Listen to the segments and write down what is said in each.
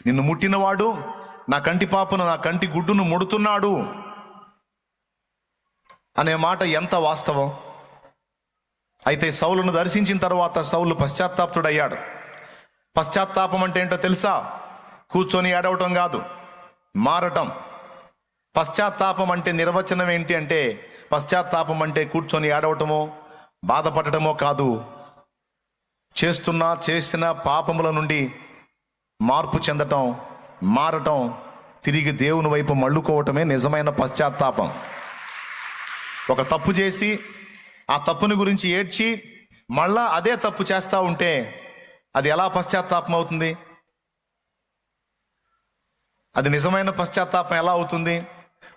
నిన్ను ముట్టినవాడు నా కంటి పాపను, నా కంటి గుడ్డును ముడుతున్నాడు అనే మాట ఎంత వాస్తవం. అయితే సౌలును దర్శించిన తర్వాత సౌలు పశ్చాత్తాపతుడయ్యాడు. పశ్చాత్తాపం అంటే ఏంటో తెలుసా? కూర్చొని ఏడవటం కాదు, మారటం. పశ్చాత్తాపం అంటే నిర్వచనం ఏంటి అంటే, పశ్చాత్తాపం అంటే కూర్చొని ఏడవటమో బాధపడటమో కాదు. చేసిన పాపముల నుండి మార్పు చెందటం, మారటం, తిరిగి దేవుని వైపు మళ్ళుకోవటమే నిజమైన పశ్చాత్తాపం. ఒక తప్పు చేసి ఆ తప్పుని గురించి ఏడ్చి మళ్ళా అదే తప్పు చేస్తూ ఉంటే అది ఎలా పశ్చాత్తాపం అవుతుంది? అది నిజమైన పశ్చాత్తాపం ఎలా అవుతుంది?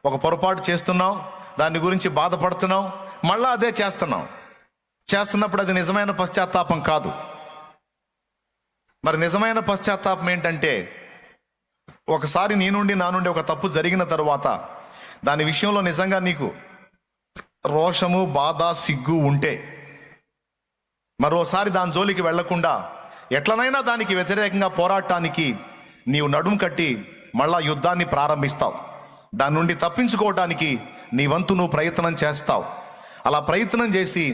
ఒక పొరపాటు చేస్తున్నాం, దాని గురించి బాధపడుతున్నాం, మళ్ళా అదే చేస్తున్నప్పుడు అది నిజమైన పశ్చాత్తాపం కాదు. మరి నిజమైన పశ్చాత్తాపం ఏంటంటే, ఒకసారి నా నుండి ఒక తప్పు జరిగిన తరువాత దాని విషయంలో నిజంగా నీకు రోషము, బాధ, సిగ్గు ఉంటే మరోసారి దాని జోలికి వెళ్లకుండా ఎట్లనైనా దానికి వ్యతిరేకంగా పోరాటానికి నీవు నడుము కట్టి మళ్ళా యుద్ధాన్ని ప్రారంభిస్తావు. దాని నుండి తప్పించుకోవటానికి నీ వంతు నువ్వు ప్రయత్నం చేస్తావు. అలా ప్రయత్నం చేసి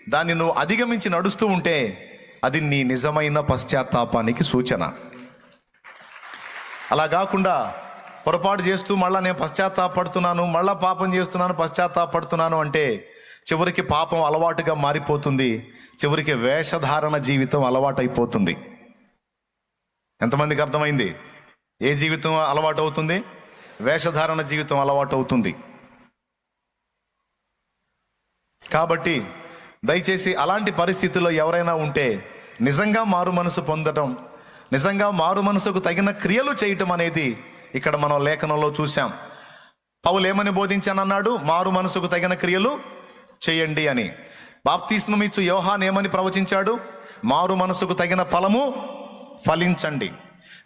దాన్ని నువ్వు అధిగమించి నడుస్తూ ఉంటే అది నీ నిజమైన పశ్చాత్తాపానికి సూచన. అలా కాకుండా పొరపాటు చేస్తూ మళ్ళీ నేను పశ్చాత్తాపడుతున్నాను, మళ్ళా పాపం చేస్తున్నాను, పశ్చాత్తాపడుతున్నాను అంటే చివరికి పాపం అలవాటుగా మారిపోతుంది. చివరికి వేషధారణ జీవితం అలవాటైపోతుంది. ఎంతమందికి అర్థమైంది? ఏ జీవితం అలవాటు అవుతుంది? వేషధారణ జీవితం అలవాటు అవుతుంది. కాబట్టి దయచేసి అలాంటి పరిస్థితుల్లో ఎవరైనా ఉంటే నిజంగా మారు మనసు పొందడం, నిజంగా మారు మనసుకు తగిన క్రియలు చేయటం అనేది ఇక్కడ మనం లేఖనంలో చూసాం. పౌలు ఏమని బోధించానన్నాడు? మారు మనసుకు తగిన క్రియలు చేయండి అని. బాప్తిస్మం ఇచ్చు యోహాను ఏమని ప్రవచించాడు? మారు మనసుకు తగిన ఫలము ఫలించండి.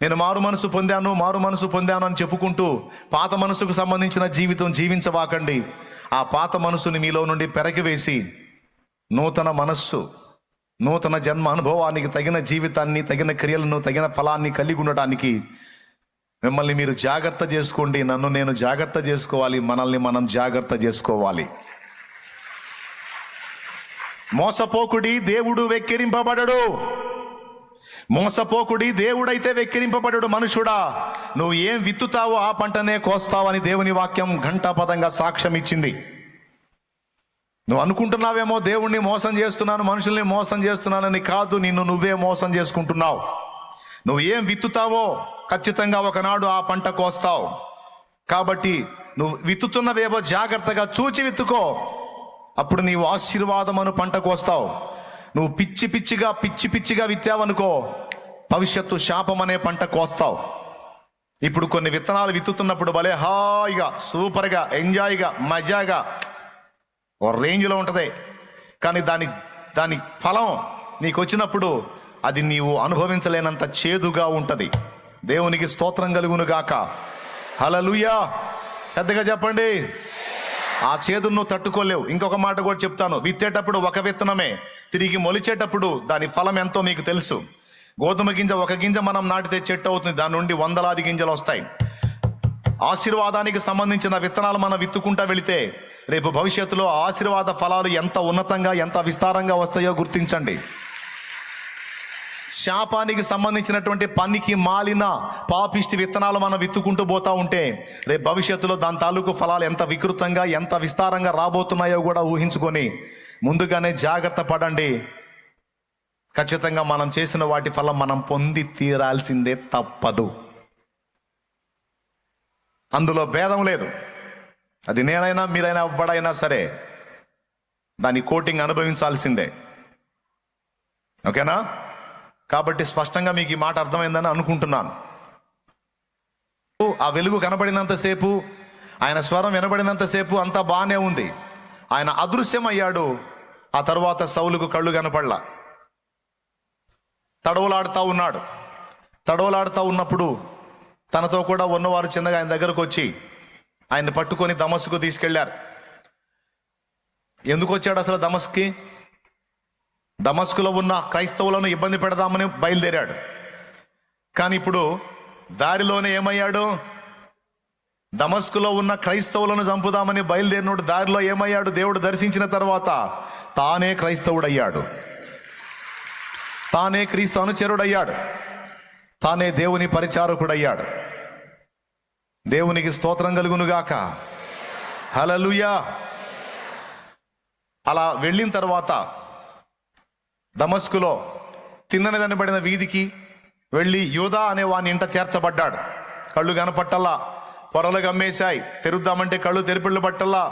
నేను మారు మనసు పొందాను అని చెప్పుకుంటూ పాత మనసుకు సంబంధించిన జీవితం జీవించవాకండి. ఆ పాత మనసుని మీలో నుండి పెరగివేసి నూతన మనస్సు, నూతన జన్మ అనుభవానికి తగిన జీవితాన్ని, తగిన క్రియలను, తగిన ఫలాన్ని కలిగి ఉండటానికి మిమ్మల్ని మీరు జాగ్రత్త చేసుకోండి. నన్ను నేను జాగ్రత్త చేసుకోవాలి, మనల్ని మనం జాగ్రత్త చేసుకోవాలి. మోసపోకుడి, దేవుడు వెక్కిరింపబడడు. మోసపోకుడి, దేవుడైతే వెక్కిరింపబడడు. మనుషుడా, నువ్వు ఏం విత్తుతావో ఆ పంటనే కోస్తావని దేవుని వాక్యం ఘంటాపదంగా సాక్ష్యం ఇచ్చింది. నువ్వు అనుకుంటున్నావేమో దేవుణ్ణి మోసం చేస్తున్నాను, మనుషుల్ని మోసం చేస్తున్నానని. కాదు, నిన్ను నువ్వే మోసం చేసుకుంటున్నావు. నువ్వు ఏం విత్తుతావో ఖచ్చితంగా ఒకనాడు ఆ పంట కోస్తావు. కాబట్టి నువ్వు విత్తుతున్నవేవో జాగ్రత్తగా చూచి విత్తుకో. అప్పుడు నీవు ఆశీర్వాదమును పంట కోస్తావు. నువ్వు పిచ్చి పిచ్చిగా విత్తావనుకో, భవిష్యత్తు శాపం అనే పంట కోస్తావు. ఇప్పుడు కొన్ని విత్తనాలు విత్తుతున్నప్పుడు భలే హాయిగా, సూపర్గా, ఎంజాయ్గా, మజాగా ఓ రేంజ్లో ఉంటుంది. కానీ దాని ఫలం నీకు వచ్చినప్పుడు అది నీవు అనుభవించలేనంత చేదుగా ఉంటుంది. దేవునికి స్తోత్రం కలుగును గాక. హల్లెలూయా. పెద్దగా చెప్పండి. ఆ చేదును నువ్వు తట్టుకోలేవు. ఇంకొక మాట కూడా చెప్తాను. విత్తేటప్పుడు ఒక విత్తనమే, తిరిగి మొలిచేటప్పుడు దాని ఫలం ఎంతో మీకు తెలుసు. గోధుమ గింజ ఒక గింజ మనం నాటితే చెట్టు అవుతుంది, దాని నుండి వందలాది గింజలు వస్తాయి. ఆశీర్వాదానికి సంబంధించిన విత్తనాలు మనం విత్తుకుంటా వెళితే రేపు భవిష్యత్తులో ఆశీర్వాద ఫలాలు ఎంత ఉన్నతంగా, ఎంత విస్తారంగా వస్తాయో గుర్తించండి. శాపానికి సంబంధించినటువంటి పనికి మాలిన పాపిష్టి విత్తనాలు మనం విత్తుకుంటూ పోతా ఉంటే రేపు భవిష్యత్తులో దాని తాలూకు ఫలాలు ఎంత వికృతంగా, ఎంత విస్తారంగా రాబోతున్నాయో కూడా ఊహించుకొని ముందుగానే జాగ్రత్త పడండి. ఖచ్చితంగా మనం చేసిన వాటి ఫలం మనం పొంది తీరాల్సిందే, తప్పదు. అందులో భేదం లేదు. అది నేనైనా మీరైనా ఎవ్వడైనా సరే దాని కోటింగ్ అనుభవించాల్సిందే. ఓకేనా? కాబట్టి స్పష్టంగా మీకు ఈ మాట అర్థమైందని అనుకుంటున్నాను. ఆ వెలుగు కనబడినంతసేపు, ఆయన స్వరం వినబడినంతసేపు అంతా బాగానే ఉంది. ఆయన అదృశ్యమయ్యాడు. ఆ తర్వాత సౌలుకు కళ్ళు కనపడలా. తడవలాడుతూ ఉన్నప్పుడు తనతో కూడా ఉన్నవారు చిన్నగా ఆయన దగ్గరకు వచ్చి ఆయన్ని పట్టుకొని దమస్కు తీసుకెళ్లారు. ఎందుకు వచ్చాడు అసలు దమస్కులో ఉన్న క్రైస్తవులను ఇబ్బంది పెడదామని బయలుదేరాడు. కానీ ఇప్పుడు దారిలోనే ఏమయ్యాడు? దమస్కులో ఉన్న క్రైస్తవులను చంపుదామని బయలుదేరినోడు దారిలో ఏమయ్యాడు? దేవుడు దర్శించిన తర్వాత తానే క్రైస్తవుడయ్యాడు, తానే క్రీస్తు అనుచరుడయ్యాడు, తానే దేవుని పరిచారకుడయ్యాడు. దేవునికి స్తోత్రం కలుగునుగాక. హల్లెలూయా. అలా వెళ్ళిన తర్వాత దమస్కులో తిన్నని దనబడిన వీధికి వెళ్ళి యూదా అనే వాని ఇంట చేర్చబడ్డాడు. కళ్ళు కనపట్టల్లా, పొరలు గమ్మేశాయి, తెరుద్దామంటే కళ్ళు తెరిపిళ్ళు పట్టల్లా,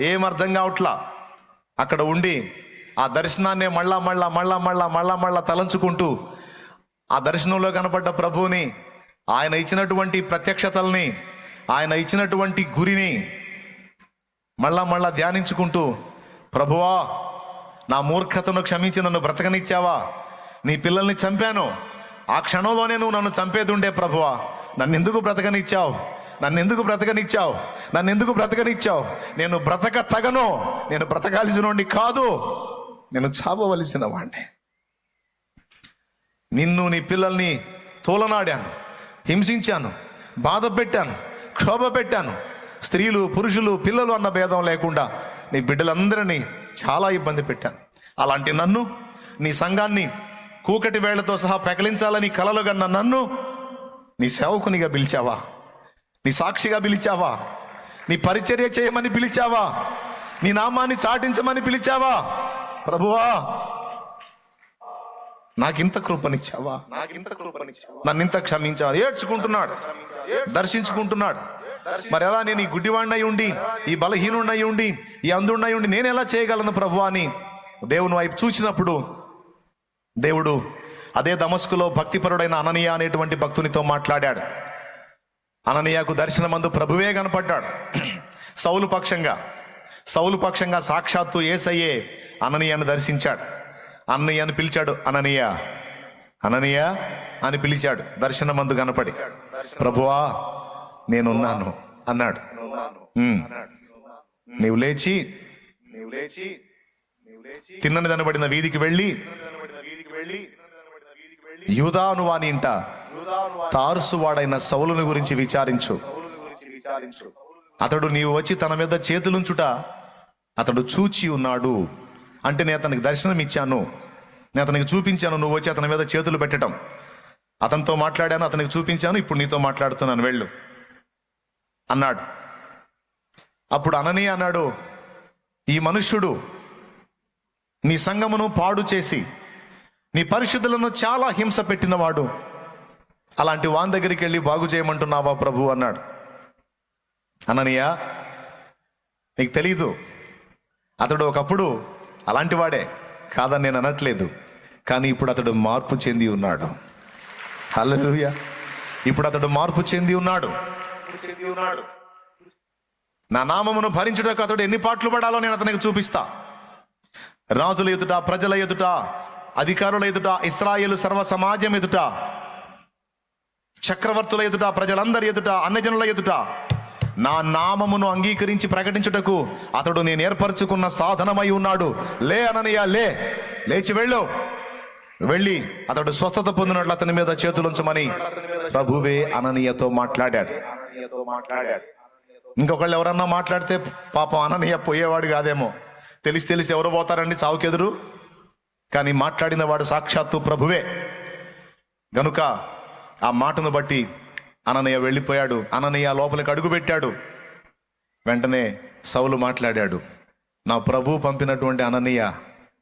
ఏం అర్థం కావట్లా. అక్కడ ఉండి ఆ దర్శనాన్ని మళ్ళా తలంచుకుంటూ ఆ దర్శనంలో కనపడ్డ ప్రభువుని, ఆయన ఇచ్చినటువంటి ప్రత్యక్షతల్ని, ఆయన ఇచ్చినటువంటి గురిని మళ్ళా ధ్యానించుకుంటూ, ప్రభువా నా మూర్ఖతను క్షమించి నన్ను బ్రతకనిచ్చావా? నీ పిల్లల్ని చంపాను, ఆ క్షణంలోనే నువ్వు నన్ను చంపేది ఉండే ప్రభువా, నన్నెందుకు బ్రతకనిచ్చావు? నేను బ్రతక తగను, నేను బ్రతకాల్సిన వాడిని కాదు, నేను చావవలసిన వాడిని. నిన్ను నీ పిల్లల్ని తోలనాడాను, హింసించాను, బాధ పెట్టాను, క్షోభ పెట్టాను. స్త్రీలు, పురుషులు, పిల్లలు అన్న భేదం లేకుండా నీ బిడ్డలందరినీ చాలా ఇబ్బంది పెట్టాను. అలాంటి నన్ను, నీ సంఘాన్ని కూకటి వేళ్లతో సహా పెకలించాలని కలలు కన్న నన్ను నీ సేవకునిగా పిలిచావా? నీ సాక్షిగా పిలిచావా? నీ పరిచర్య చేయమని పిలిచావా? నీ నామాన్ని చాటించమని పిలిచావా? ప్రభువా నాకింత కృపనిచ్చావా? నన్నింత క్షమించావా? ఏడ్చుకుంటున్నాడు, దర్శించుకుంటున్నాడు. మరి ఎలా నేను ఈ గుడ్డివాడినై ఉండి, ఈ బలహీనుడినై ఉండి, ఈ అంధుడినై ఉండి నేను ఎలా చేయగలను ప్రభువా అని దేవుని వైపు చూసినప్పుడు దేవుడు అదే దమస్కులో భక్తిపరుడైన అననీయ అనేటువంటి భక్తునితో మాట్లాడాడు. అననీయకు దర్శనమందు ప్రభువే కనపడ్డాడు. సౌలు పక్షంగా సాక్షాత్తు యేసయ్యే అననీయను దర్శించాడు. అననీయను పిలిచాడు. అననీయ అని పిలిచాడు. దర్శనమందు కనపడి, ప్రభువా నేనున్నాను అన్నాడు. నీవు లేచి తిన్నని దనబడిన వీధికి వెళ్ళి యూదాను వాని ఇంట తారుసువాడైన సౌలుని గురించి విచారించు. అతడు నీవు వచ్చి తన మీద చేతులుంచుట అతడు చూచి ఉన్నాడు. అంటే నేను అతనికి దర్శనం ఇచ్చాను, నేను అతనికి చూపించాను, నువ్వు వచ్చి అతని మీద చేతులు పెట్టడం. అతనితో మాట్లాడాను, అతనికి చూపించాను, ఇప్పుడు నీతో మాట్లాడుతున్నాను, వెళ్ళు అన్నాడు. అప్పుడు అననీయ అన్నాడు, ఈ మనుష్యుడు నీ సంఘమును పాడు చేసి నీ పరిశుద్ధులను చాలా హింస పెట్టినవాడు, అలాంటి వాని దగ్గరికి వెళ్ళి బాగు చేయమంటున్నావా ప్రభు అన్నాడు. అననీయ నీకు తెలీదు, అతడు ఒకప్పుడు అలాంటి వాడే కాదని నేను అనట్లేదు, కానీ ఇప్పుడు అతడు మార్పు చెంది ఉన్నాడు. హల్లెలూయా. ఇప్పుడు అతడు మార్పు చెంది ఉన్నాడు. నా నామమును భరించుటకు అతడు ఎన్ని పాటలు పడాలో నేను అతనికి చూపిస్తా. రాజుల ఎదుట, ప్రజల ఎదుట, అధికారుల ఎదుట, ఇశ్రాయేలు సర్వ సమాజం ఎదుట, చక్రవర్తుల ఎదుట, ప్రజలందరి ఎదుట, అన్యజనుల ఎదుట నా నామమును అంగీకరించి ప్రకటించుటకు అతడు నేను ఏర్పరచుకున్న సాధనమై ఉన్నాడు. లే అననీయ, లేచి వెళ్ళు. వెళ్ళి అతడు స్వస్థత పొందినట్లు అతని మీద చేతులుంచమని ప్రభువే అననీయతో మాట్లాడాడు. ఇంకొకళ్ళు ఎవరన్నా మాట్లాడితే పాపం అననీయ పోయేవాడు కాదేమో. తెలిసి ఎవరు పోతారండి చావుకెదురు? కానీ మాట్లాడిన వాడు సాక్షాత్తు ప్రభువే గనుక ఆ మాటను బట్టి అననీయ వెళ్ళిపోయాడు. అననీయ లోపలికి అడుగు పెట్టాడు. వెంటనే సౌలు మాట్లాడాడు, నా ప్రభు పంపినటువంటి అననీయ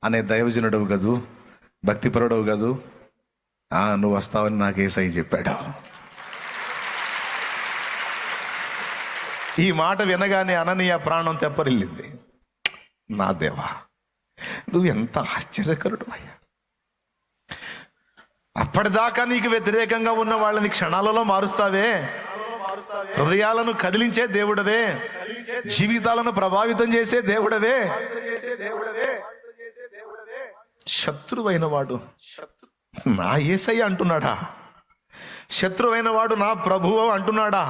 అనే దైవజనుడవు కదూ, భక్తిపరుడవు కదూ, నువ్వు వస్తావని నాకు యేసయ్య చెప్పాడు. ఈ మాట వినగానే అననీయ ప్రాణం తెప్పరిల్లింది. నా దేవా, నువ్వు ఎంత ఆశ్చర్యకరుడు అయ్యా! అప్పటిదాకా నీకు వ్యతిరేకంగా ఉన్న వాళ్ళని క్షణాలలో మారుస్తావే, హృదయాలను కదిలించే దేవుడవే, జీవితాలను ప్రభావితం చేసే దేవుడవే. శత్రువైన వాడు నా యేసయ్య అంటున్నాడా? శత్రువైన వాడు నా ప్రభువు అంటున్నాడా?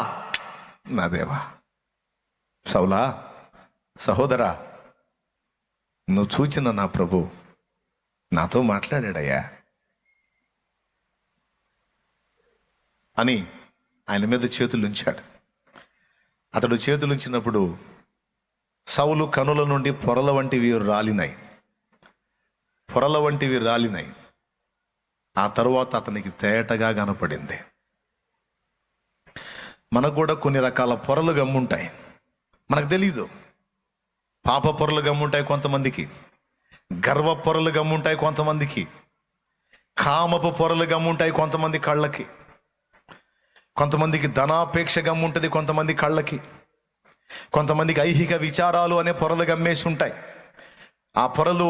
నా దేవా, సౌలా, సహోదరా, నువ్వు చూచిన నా ప్రభు నాతో మాట్లాడాడయ్యా అని ఆయన మీద చేతులు ఉంచాడు. అతడు చేతులు ఉంచినప్పుడు సౌలు కనుల నుండి పొరల వంటివి రాలినాయి. ఆ తరువాత అతనికి తేటగా కనపడింది. మనకు కూడా కొన్ని రకాల పొరలు గమ్ముంటాయి, మనకు తెలీదు. పాప పొరలు గమ్ముంటాయి కొంతమందికి, గర్వ పొరలు గమ్ముంటాయి కొంతమందికి, కామపు పొరలు గమ్ముంటాయి కొంతమంది కళ్ళకి, కొంతమందికి ధనాపేక్ష గమ్ముంటుంది కొంతమంది కళ్ళకి, కొంతమందికి ఐహిక విచారాలు అనే పొరలు గమ్మేసి ఉంటాయి. ఆ పొరలు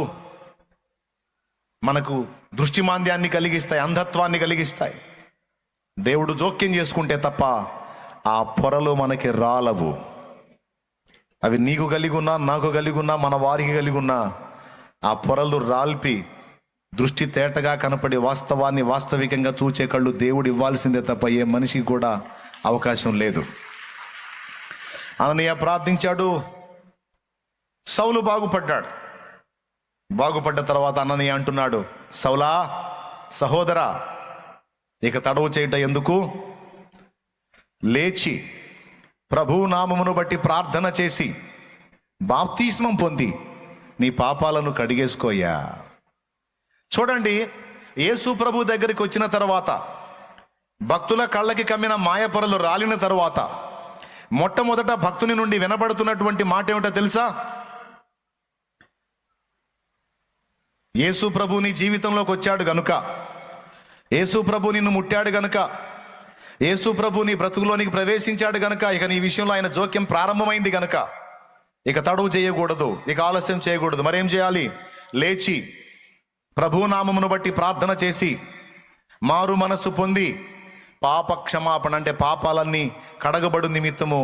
మనకు దృష్టిమాంద్యాన్ని కలిగిస్తాయి, అంధత్వాన్ని కలిగిస్తాయి. దేవుడు జోక్యం చేసుకుంటే తప్ప ఆ పొరలు మనకి రాలవు. అవి నీకు కలిగి ఉన్నా, నాకు కలిగి ఉన్నా, మన వారికి కలిగి ఉన్నా, ఆ పొరలు రాల్పి దృష్టి తేటగా కనపడి వాస్తవాన్ని వాస్తవికంగా చూచే కళ్ళు దేవుడు ఇవ్వాల్సిందే తప్ప ఏ మనిషికి కూడా అవకాశం లేదు. అననీయ ప్రార్థించాడు, సౌలు బాగుపడ్డ తర్వాత అననీయ అంటున్నాడు, సౌలా సహోదరా, ఇక తడవు చేయట ఎందుకు? లేచి ప్రభు నామమును బట్టి ప్రార్థన చేసి బాప్తిస్మం పొంది నీ పాపాలను కడిగేసుకోయా. చూడండి, యేసు ప్రభు దగ్గరికి వచ్చిన తర్వాత, భక్తుల కళ్ళకి కమ్మిన మాయపొరలు రాలిన తర్వాత, మొట్టమొదట భక్తుని నుండి వినబడుతున్నటువంటి మాట ఏమిటో తెలుసా? యేసు ప్రభు నీ జీవితంలోకి వచ్చాడు గనుక, యేసు ప్రభు నిన్ను ముట్టాడు గనుక, యేసు ప్రభు నీ బ్రతుకులోనికి ప్రవేశించాడు గనుక, ఇక నీ విషయంలో ఆయన జోక్యం ప్రారంభమైంది గనుక ఇక తడువు చేయకూడదు, ఇక ఆలస్యం చేయకూడదు. మరేం చేయాలి? లేచి ప్రభునామమును బట్టి ప్రార్థన చేసి మారు మనసు పొంది పాప క్షమాపణ అంటే పాపాలన్నీ కడగబడు నిమిత్తము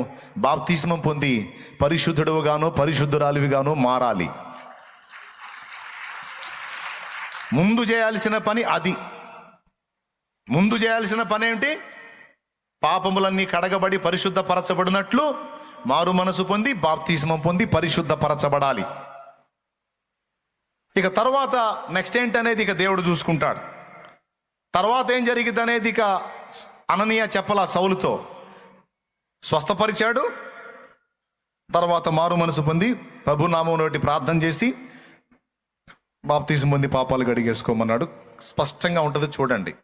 బాప్తిస్మం పొంది పరిశుద్ధుడుగాను పరిశుద్ధురాలివిగాను మారాలి. ముందు చేయాల్సిన పని అది. ముందు చేయాల్సిన పని ఏంటి? పాపములన్నీ కడగబడి పరిశుద్ధపరచబడినట్లు మారు మనసు పొంది బాప్తిస్మం పొంది పరిశుద్ధపరచబడాలి. ఇక తర్వాత నెక్స్ట్ ఏంటనేది ఇక దేవుడు చూసుకుంటాడు. తర్వాత ఏం జరిగింది అనేది ఇక అననీయ చెప్పలా, సౌలుతో స్వస్థపరిచాడు. తర్వాత మారు మనసు పొంది ప్రభునామమును బట్టి ప్రార్థన చేసి బాప్తిస్మం పొంది పాపాలు కడిగేసుకోమన్నాడు. స్పష్టంగా ఉంటుంది, చూడండి.